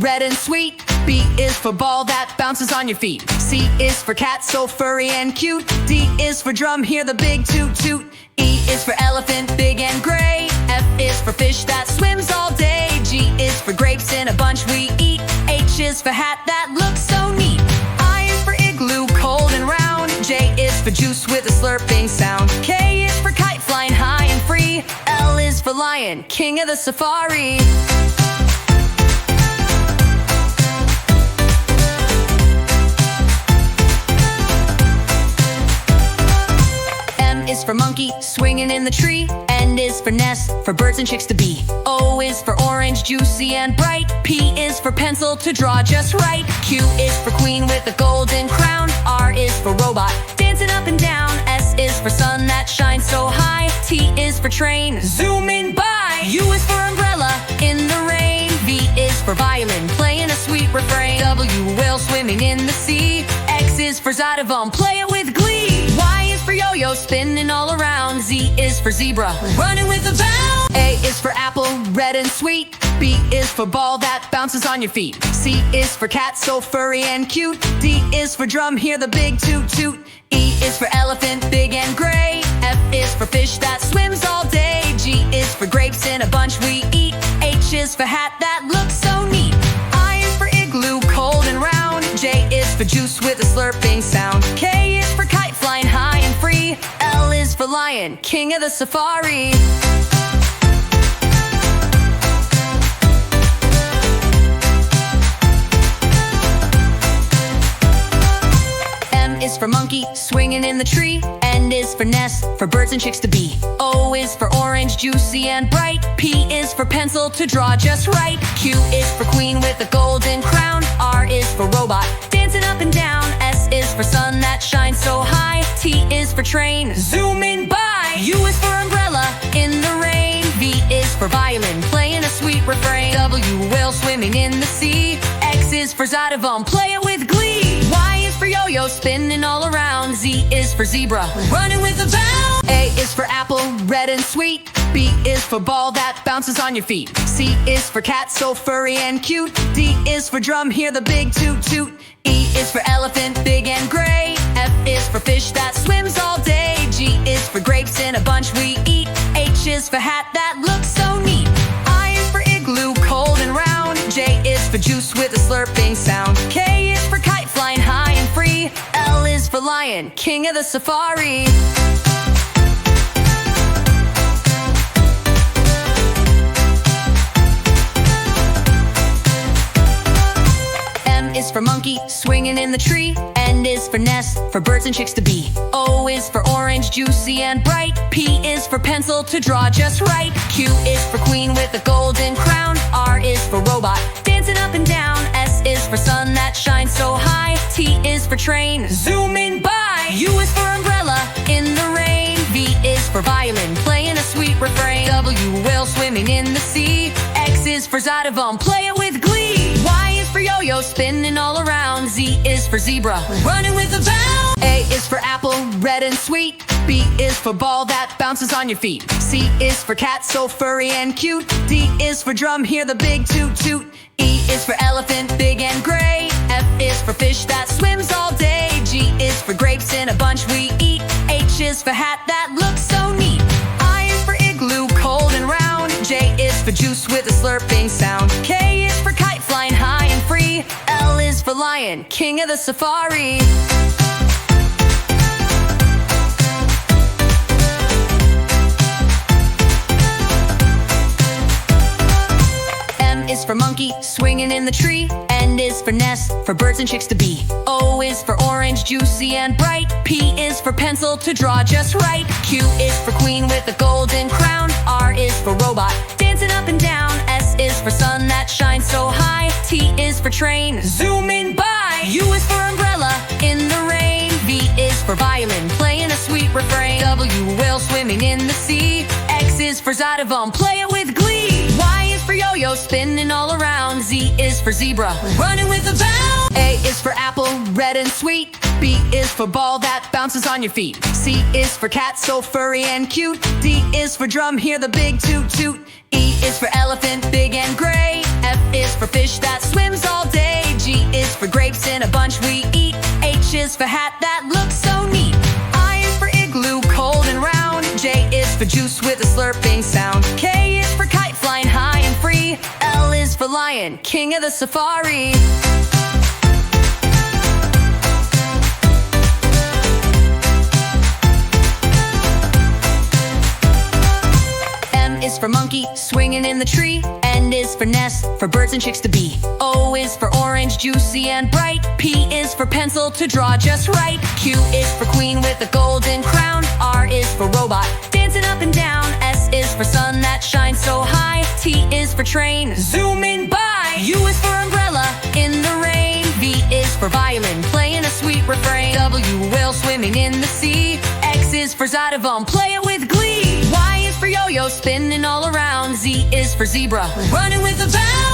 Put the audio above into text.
red and sweet. B is for ball that bounces on your feet. C is for cat, so furry and cute. D is for drum, hear the big toot toot. E is for elephant, big and gray. F is for fish that swims all day. G is for grapes in a bunch we eat. H is for hat that looks so neat. I is for igloo, cold and round. J is for juice with a slurping sound. K is for kite, flying high and free. L is for lion, king of the safari. M is for monkey, swinging in the tree. N is for nest, for birds and chicks to be. O is for orange, juicy and bright. P is for pencil, to draw just right. Q is for queen with a golden crown. R is for robot, dancing up and down. S is for sun that shines so high. T is for train, zooming by. U is for umbrella, in the rain. V is for violin, playing a sweet refrain. W, whale swimming in the sea. X is for Zydevom, play it with glee. Y is for yo-yo, spinning all around. Z is for zebra, running with a bound. A is for apple, red and sweet. B is for ball that bounces on your feet. C is for cat, so furry and cute. D is for drum, hear the big toot toot. E is for elephant, big and gray. F is for fish that swims all day. G is for grapes in a bunch we eat. H is for hat that looks so neat. I is for igloo, cold and round. J is for juice with a slurping sound. K is for kite, flying high and free. L is for lion, king of the safari. M is for monkey, swinging in the tree. N is for nest, for birds and chicks to be. O is for orange, juicy and bright. P is for pencil, to draw just right. Q is for queen with a golden crown. R is for robot, dancing up and down. S is for sun that shines so high. T is for train, zooming by. U is for umbrella, in the rain. V is for violin, playing a sweet refrain. W, whale swimming in the sea. X is for Zydevom, play it with glee. Y is for yo-yo, spinning all around. Z is for zebra, running with a bound. A is for apple, red and sweet. B is for ball that bounces on your feet. C is for cat, so furry and cute. D is for drum, hear the big toot toot. E is for elephant, big and gray. F is for fish that swims all day. G is for grapes in a bunch we eat. H is for hat that looks so neat. I is for igloo, cold and round. J is for juice with a slurping sound. K is for kite, flying high and free. L is for lion, king of the safari. M is for monkey, swinging in the tree. N is for nest, for birds and chicks to be. O is for orange, juicy and bright. P is for pencil, to draw just right. Q is for queen with a golden crown. R is for robot, dancing up and down. S is for sun that shines so high. T is for train, zooming by. U is for umbrella, in the rain. V is for violin, playing a sweet refrain. W, whale swimming in the sea. X is for Zydevom, play it with glee. Y is for yo-yo, spinning all around. Z is for zebra, running with a bound. A is for apple, red and sweet. B is for ball that bounces on your feet. C is for cat, so furry and cute. D is for drum, hear the big toot toot. E is for elephant, big and gray. F is for fish that swims all day. G is for grapes in a bunch we eat. H is for hat that looks so neat. I is for igloo, cold and round. J is for juice with a slurping sound. K is for kite, flying high and free. L is for lion, king of the safari. M is for monkey, swinging in the tree. N is for nest, for birds and chicks to be. O is for orange, juicy and bright. P is for pencil, to draw just right. Q is for queen with a golden crown. R is for robot, dancing up and down. S is for sun that shines so high. T is for train, zooming by. U is for umbrella, in the rain. V is for violin, playing a sweet refrain. W, whale swimming in the sea. X is for Zydevom, play it with glee. Y is for yo-yo, spinning all around. Z is for zebra, running with a bound. A is for apple, red and sweet. B is for ball that bounces on your feet. C is for cat, so furry and cute. D is for drum, hear the big toot toot. E is for elephant, big and gray. F is for fish that swims is for hat that looks so neat. I is for igloo, cold and round. J is for juice with a slurping sound. K is for kite, flying high and free. L is for lion, king of the safari. M is for monkey, swinging in the tree. N is for nest, for birds and chicks to be. O is for orange, juicy and bright. P is for pencil, to draw just right. Q is for queen with a golden crown. R is for robot, dancing up and down. S is for sun that shines so high. T is for train, zooming by. U is for umbrella, in the rain. V is for violin, playing a sweet refrain. W, whale swimming in the sea. X is for Zydevom, play it with glee. Y is for yo-yo, spinning all around. Z is for zebra, running with a bound.